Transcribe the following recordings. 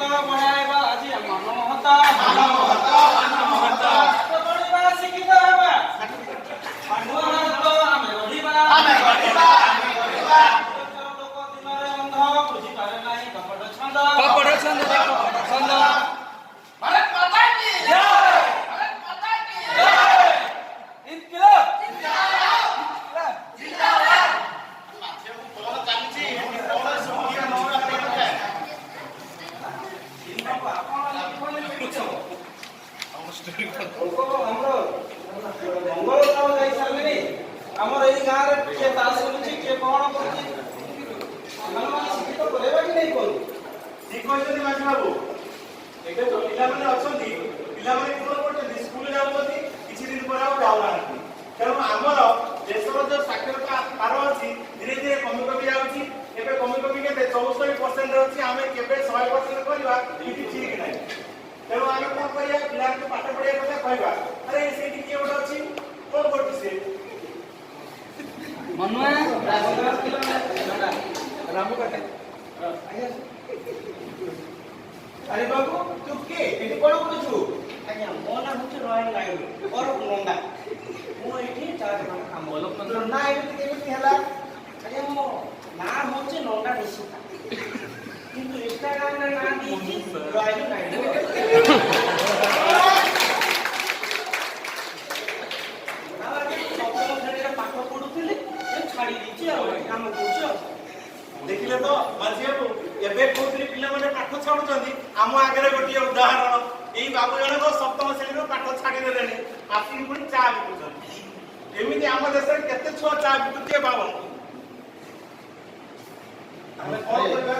बढ़ाएबा आज मनोहता तो पढ़िबा शिक्षित हेबा पांडुआ तो आमे गढ़िबा लोक दिनरे अंध बुझि पारे नाही कपट छंद भारत माता की जय भारत माता की जय इनकलाब जिंदाबाद माथे को कोन चालिछि कोन सुनिया नोरा पड़े इनको आपण लिखोले लिखो हमरो मंगल ताव जाई सारले हमर एई गां रे के तास होछि के कोन करछि मनवा शिक्षित करेबा कि नहीं कोन ठीक कहते माझी बाबू एटा तो पिला माने अछंती पिला माने कोन करते स्कूल जाउछंती किछि दिन पर आउ जाउनांती कारण हमर देशर जो साक्षरता हार अछि धीरे धीरे कमी कमी जाउछि एबे कमी कमी के 64% अछि आमे केबे 100% करबा किछि ठीक नै तेणु आमे कोन करिया पिला के पाठ पढिया କଥା कहबा अरे सेठी के ओटा अछि कोन करछि से मनुआ रामू काटे अरे बाबू तू के एठी कोन करछु आज्ञा मो ना होचे रॉयल लाइन और नंदा मो एठी चार जन काम बोलो तो ना एठी केमिति हला आज्ञा मो ना होचे नंदा निशिता किंतु इंस्टाग्राम रे ना दीची रॉयल लाइन ना आगे सप्तम श्रेणी पाठ पढुथिले ए छाडी दीची आ काम करछु देखिले तो माझी बाबू एबे कोथि पिला माने पाठ छाडुचंदी आम आगरे गोटिए उदाहरण एई बाबू जणक सप्तम श्रेणी पाठ छाडी देलेनी आसी पुनी चा बिकुचंदी एमिति आम देश रे केते छुआ चा बिकुचे बाबू ଆମେ କଣ କରିବା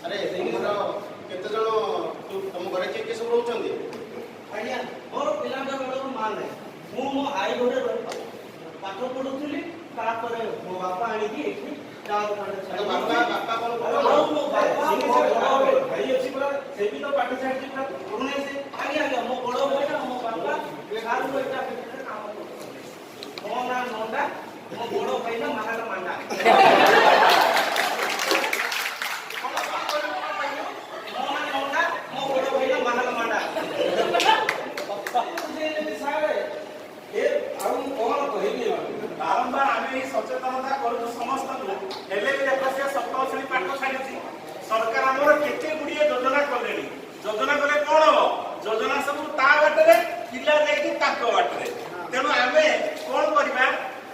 अरे तुमର କେତେ ଜଣ ତମ ଘରେ କିଏ ସବୁ ରହୁଛନ୍ତି आज्ञा मोर पिला बेलर मान है मु मो आई घरे रहि पाठ पढुथिली तापर मो बापा आनी की एठी चार पाठ छाडी ବାପା କଣ ଆଉ ମो ବାପା भाई अछि पर से भी तो पाठ छाडी पर कोने से आगे आगे मो बड़ बेटा मो बापा सारू बेटा बेटा काम करतो मो ना नंदा मो बड़ भाई ना महारा मांडा बारंबार आमे सचेतनता करू समस्त हेले भी देखो से सप्तम श्रेणी पाठ छाड़ी सरकार हमर केते गुडिए योजना करलेनी योजना कले कोन हो योजना सब ता बाटरे पिला जाई ताको बाटरे तेनु आमे कोन करबा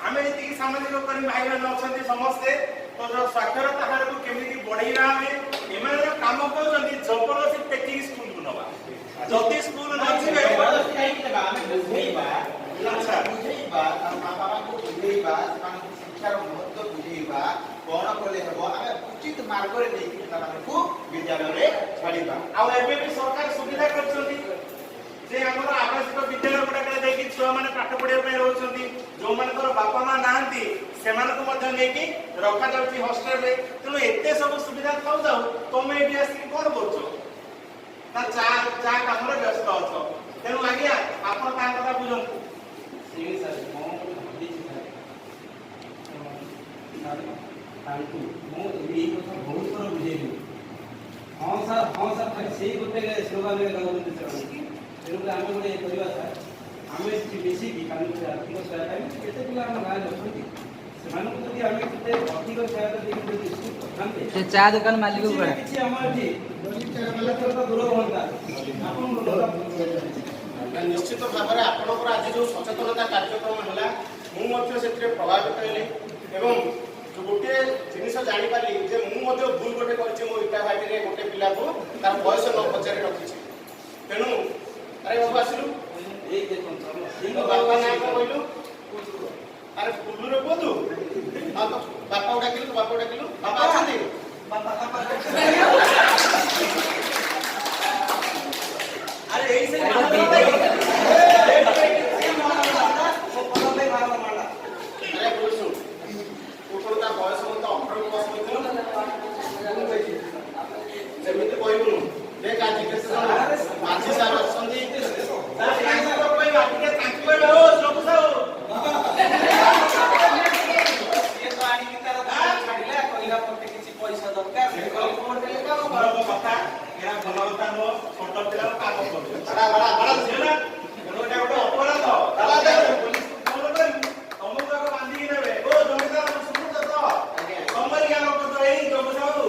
आमे जति सामाजिक करी भाई बहन अछंती समस्त तो जो साक्षरता हार को केमिति बढ़ाइबा आमे एमे काम करजंती जबरदस्ती टेकिंग स्कूल बनवा जति स्कूल न छिबे अच्छा बुझेइबा बाबा को बुझेइबा सेମାନଙ୍କୁ ଶିକ୍ଷାର महत्व ବୁଝେଇବା କଣ କଲେ ହେବ ଆମେ ଉଚିତ ମାର୍ଗରେ ନେଇକି ସେମାନଙ୍କୁ ବିଦ୍ୟାଳୟରେ ଛାଡ଼ିବା ଆଉ ଏବେ ବି ସରକାର ସୁବିଧା କରିଛନ୍ତି ଯେ ଆମର ଆବାସିକ ବିଦ୍ୟାଳୟ ଗୁଡାକରେ ଯାଇକି ଛୁଆ ମାନେ ପାଠ ପଢିବା ପାଇଁ ରହୁଛନ୍ତି ଯୋଉମାନଙ୍କର ବାପା ମା ନାହାନ୍ତି ସେମାନଙ୍କୁ ମଧ୍ୟ ନେଇକି ରଖାଯାଉଛି ହଷ୍ଟେଲରେ ତେଣୁ ଏତେ ସବୁ ସୁବିଧା ଥାଉ ଯାଉ ତମେ ଏଠି ଆସିକି କଣ କରୁଛ ନା ଚା କାମରେ ବ୍ୟସ୍ତ ଅଛ ତେଣୁ ଆଜ୍ଞା ଆପଣ ତା କଥା ବୁଝନ୍ତୁ सेवी सर मो भाभी सर तांतु मो एई କଥା बहुत थोर बुझेली हां सर खाली सेई गोटे स्लोगान रे गाउन चाहू तेनु आमे गोटे परिवार सर आमे बेसी की कान के आर्थिक सहायता केते पिला हम गाय अछंती सेମାନଙ୍କୁ যদি ଆମେ କେତେ ଅଧିକ ସହାୟତା ଦେଇକି ଯଦି ସ୍କୁଲ ପଠାନ୍ତେ ସେ ଚା ଦୋକାନ ମାଲିକ ଉପରେ କିଛି ଆମର ଏଠି ଦୂର ହୁଅନ୍ତା ଆପଣ ନିଶ୍ଚିତ ଭାବରେ ଆପଣଙ୍କର ଆଜି ଯେଉଁ ସଚେତନତା କାର୍ଯ୍ୟକ୍ରମ ହେଲା ମୁଁ ମଧ୍ୟ ସେଥିରେ ପ୍ରଭାବିତ ହେଲି ଏବଂ ଗୋଟିଏ ଜିନିଷ ଜାଣିପାରିଲି ଯେ ମୁଁ ମଧ୍ୟ ଭୁଲ ଗୋଟେ କରିଛି ମୋ ଇଟା ଭାଟିରେ ଗୋଟେ ପିଲାକୁ ତାର ବୟସ ନ ପଚାରି ରଖିଛି ତେଣୁ ଆରେ ବାବୁ ଆସିଲୁ ଏଇ ଦେଖନ୍ତୁ ତୋ ବାପା ନାଁ କଣ କହିଲୁ ଆରେ କୁଲୁରେ କୁହନ୍ତୁ ହଁ ତ ବାପାକୁ ଡାକିଲୁ ତୋ ବାପାକୁ ଡାକିଲୁ ବାପା ଅଛନ୍ତି बापा अरे एई से ଆରେ ବୁଝୁ ତୋର ତା ବୟସ ମତେ 18 ବର୍ଷ ହୋଇଥିଲା ସେମିତି କହିବୁନୁ ଦେଖ ଆଜି କେତେ ଜଣ ମାଝି ସାର୍ ଅଛନ୍ତି ଏହା ଭଲ କଥା ନୁହଁ। ଛୋଟ ପିଲା କାମ କରୁଛି ଏଟା ଗୋଟେ ଅପରାଧ। ପୋଲିସ ଫୋନ କରିବୁ ତମକୁ ତାକୁ ବାନ୍ଧିକି ନେବେ। ଓ ଜମିଦାର ଶୁଣୁଛ ତ ତମରି ଗାଁ ଲୋକ ତ ଏଇ ଜଗୁ ସାହୁ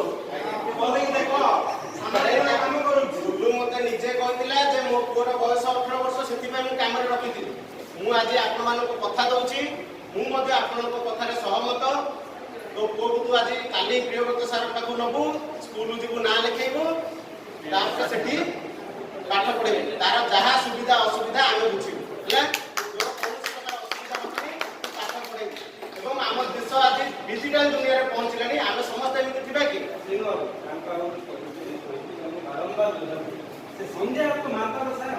ବନ୍ଧେଇକି ଦେଖ କାମ କରୁଛି। ଗୁଡୁ ମତେ ନିଜେ କହିଥିଲା ଯେ ମୋ ପୁଅର ବୟସ 18 ବର୍ଷ, ସେଥିପାଇଁ ମୁଁ କାମରେ ରଖିଥିଲି। ମୁଁ ଆଜି ଆପଣମାନଙ୍କୁ କଥା ଦଉଛି, ମୁଁ ମଧ୍ୟ ଆପଣଙ୍କ କଥାରେ ସହମତ। ତୋ ପୁଅକୁ ତୁ ଆଜି କାଲି ପ୍ରିୟବ୍ରତ ସାର୍ ପାଖକୁ ନବୁ, ସ୍କୁଲ ଯିବୁ, ନାଁ ଲେଖେଇବୁ, ତାପରେ ସେଠି ପାଠ ପଢେଇବୁ। ତାର ଯାହା ସୁବିଧା ଅସୁବିଧା ଆମେ ବୁଝିବୁ ହେଲା। ତୋର କୌଣସି ପ୍ରକାର ଅସୁବିଧା ହବନି, ପାଠ ପଢେଇବୁ। ଏବଂ ଆମ ଦେଶ ଆଜି ଡିଜିଟାଲ ଦୁନିଆରେ ପହଞ୍ଚିଲାଣି। ଆମେ ସମସ୍ତେ ଏମିତି ଥିବା କି? ସନ୍ଧ୍ୟା ମାତାର ସାର୍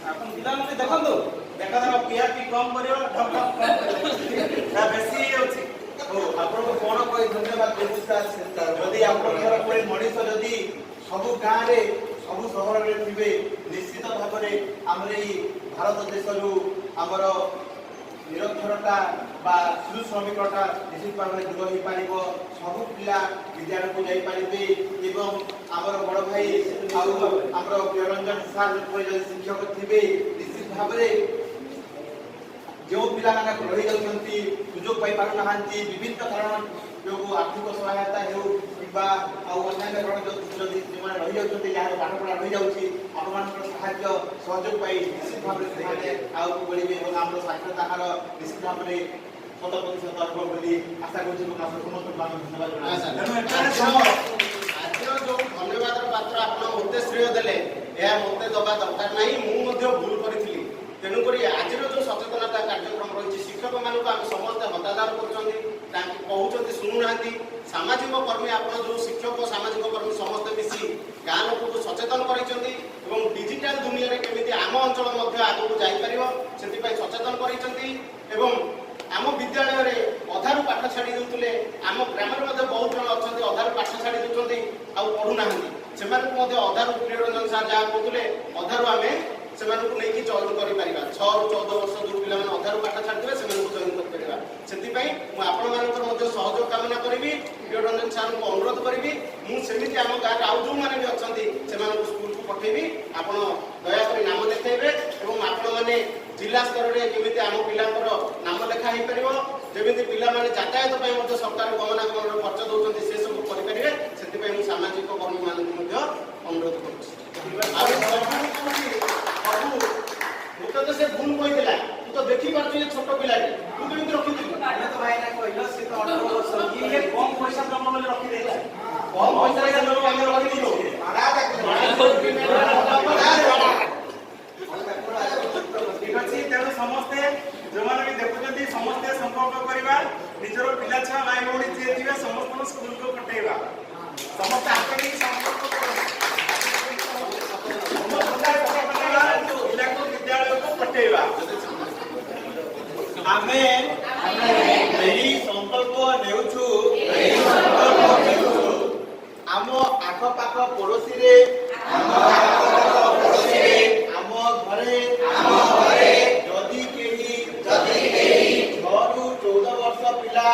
ଆପଣ ପିଲାମାନେ ଦେଖନ୍ତୁ ଦେଖାଦେବ ପିଆପି କମ୍ କରିବ, ଢକ୍ ଢକ୍ କମ୍ କରିବ, ତା ବେଶୀ ହେଇଯାଉଛି। ଆପଣଙ୍କୁ କଣ କହି ଧନ୍ୟବାଦ ଦେବୁ ସାର୍। ଯଦି ଆପଣଙ୍କର ଭଳି ମଣିଷ ଯଦି ସବୁ ଗାଁରେ ସବୁ ସହରରେ ଥିବେ, ନିଶ୍ଚିତ ଭାବରେ ଆମର ଏଇ ଭାରତ ଦେଶରୁ ଆମର ନିରକ୍ଷରତା ବା ଶିଶୁ ଶ୍ରମିକତା ନିଶ୍ଚିତ ଭାବରେ ଦୂର ହୋଇପାରିବ। ସବୁ ପିଲା ବିଦ୍ୟାଳୟକୁ ଯାଇପାରିବେ ଏବଂ ଆମର ବଡ଼ ଭାଇ ଆଉ ଆମର ପ୍ରିୟରଞ୍ଜନ ସାର୍ ଯଦି ଶିକ୍ଷକ ଥିବେ, ନିଶ୍ଚିତ ଭାବରେ ଯେଉଁ ପିଲାମାନେ ରହିଯାଉଛନ୍ତି, ସୁଯୋଗ ପାଇପାରୁନାହାନ୍ତି, ବିଭିନ୍ନ କାରଣ ଯୋଗୁଁ ଆର୍ଥିକ ସହାୟତା ହେଉ କିମ୍ବା ଆଉ ଅନ୍ୟାନ୍ୟ କାରଣ ଯଦି ଯେଉଁମାନେ ରହିଯାଉଛନ୍ତି, ଯାହାର ପାଠପଢ଼ା ରହିଯାଉଛି, ଆପଣମାନଙ୍କର ସାହାଯ୍ୟ ସହଯୋଗ ପାଇ ନିଶ୍ଚିତ ଭାବରେ ସେମାନେ ଆଗକୁ ବଢ଼ିବେ ଏବଂ ଆମର ସାକ୍ଷରତା ହାର ନିଶ୍ଚିତ ଭାବରେ 100% ହେବ ବୋଲି ଆଶା କରୁଛି ଏବଂ ଆପଣ ସମସ୍ତଙ୍କୁ ଆମେ ଧନ୍ୟବାଦ ଜଣାଉଛୁ। ଆଜିର ଯୋଉ ଧନ୍ୟବାଦର ପାତ୍ର ଆପଣ ମୋତେ ଶ୍ରେୟ ଦେଲେ, ଏହା ମୋତେ ଦେବା ଦରକାର ନାହିଁ। ମୁଁ ମଧ୍ୟ ଭୁଲ କରିଥିଲି। ତେଣୁକରି ଆଜିର ଯୋଉ ସଚେତନତା କାର୍ଯ୍ୟକ୍ରମ ରହିଛି, ଶିକ୍ଷକମାନଙ୍କୁ ଆମେ ସମସ୍ତେ ହତାଦାର କରୁଛନ୍ତି, ତାଙ୍କୁ କହୁଛନ୍ତି ଶୁଣୁନାହାନ୍ତି। ସାମାଜିକ କର୍ମୀ ଆପଣ ଯୋଉ ଶିକ୍ଷକ ସାମାଜିକ କର୍ମୀ ସମସ୍ତେ ମିଶି ଗାଁ ଲୋକଙ୍କୁ ସଚେତନ କରିଛନ୍ତି ଏବଂ ଡିଜିଟାଲ ଦୁନିଆରେ କେମିତି ଆମ ଅଞ୍ଚଳ ମଧ୍ୟ ଆଗକୁ ଯାଇପାରିବ ସେଥିପାଇଁ ସଚେତନ କରିଛନ୍ତି। ଏବଂ ଆମ ବିଦ୍ୟାଳୟରେ ଅଧାରୁ ପାଠ ଛାଡ଼ି ଦେଉଥିଲେ, ଆମ ଗ୍ରାମରେ ମଧ୍ୟ ବହୁତ ଜଣ ଅଛନ୍ତି ଅଧାରୁ ପାଠ ଛାଡ଼ି ଦେଉଛନ୍ତି ଆଉ ପଢୁନାହାନ୍ତି। ସେମାନଙ୍କୁ ମଧ୍ୟ ଅଧାରୁ ପ୍ରିୟରଞ୍ଜନ ସାର୍ ଯାହା କହୁଥିଲେ, ଅଧାରୁ ଆମେ ସେମାନଙ୍କୁ ନେଇକି ଜଏନ୍ କରିପାରିବା। 6 ରୁ 14 ବର୍ଷ ଯୋଉ ପିଲାମାନେ ଅଧାରୁ ପାଠ ଛାଡ଼ିଥିବେ ସେମାନଙ୍କୁ ଜଏନ୍ କରିପାରିବା। ସେଥିପାଇଁ ମୁଁ ଆପଣମାନଙ୍କର ମଧ୍ୟ ସହଯୋଗ କାମନା କରିବି। ପ୍ରିୟରଞ୍ଜନ ସାର୍ଙ୍କୁ ଅନୁରୋଧ କରିବି, ମୁଁ ସେମିତି ଆମ ଗାଁରେ ଆଉ ଯୋଉମାନେ ବି ଅଛନ୍ତି ସେମାନଙ୍କୁ ସ୍କୁଲକୁ ପଠେଇବି। ଆପଣ ଦୟାକରି ନାମ ଲେଖାଇବେ ଏବଂ ଆପଣମାନେ ଜିଲ୍ଲା ସ୍ତରରେ କେମିତି ଆମ ପିଲାଙ୍କର ନାମ ଲେଖା ହେଇପାରିବ, ଯେମିତି ପିଲାମାନେ ଯାତାୟାତ ପାଇଁ ମଧ୍ୟ ସରକାର ଗମନାଗମନର ଖର୍ଚ୍ଚ ଦେଉଛନ୍ତି, ସେ ସବୁ କରିପାରିବେ। ସେଥିପାଇଁ ମୁଁ ସାମାଜିକ କର୍ମୀମାନଙ୍କୁ ମଧ୍ୟ ଅନୁରୋଧ କରୁଛି। ମୁଁ ତ ସେ ଭୁଲ କହିଥିଲା, ତୁ ତ ଦେଖିପାରୁଛୁ ଏ ଛୋଟ ପିଲାଟି, ତୁ କେମିତି ରଖିଥିଲୁ? ଆମେ ତ ଭାଇନା କହିଲ ସେ ତ 18 ବର୍ଷ ଇଏ କମ୍ ପଇସା ଦବ ବୋଲି ରଖିଦେଇଛି। କମ୍ ପଇସାରେ ଆମେ ରଖିଥିଲୁ। ଠିକ ଅଛି, ତେଣୁ ସମସ୍ତେ ଯୋଉମାନେ ବି ଦେଖୁଛନ୍ତି ସମସ୍ତେ ସମ୍ପର୍କ କରିବା, ନିଜର ପିଲା ଛୁଆ ଭାଇ ଭଉଣୀ ଯିଏ ଥିବେ ସମସ୍ତଙ୍କୁ ସ୍କୁଲକୁ ପଠେଇବା। ସମସ୍ତେ ଆଗରେ ସମ୍ପର୍କ ପିଲାକୁ ବିଦ୍ୟାଳୟକୁ ପଠେଇବା। ଆମେ ଏହି ସଂକଳ୍ପ ନେଉଛୁ ଆମ ଆଖପାଖ ପଡୋଶୀରେ, ଆମ ଘରେ ଯଦି କେହି 6 ରୁ 14 ବର୍ଷ ପିଲା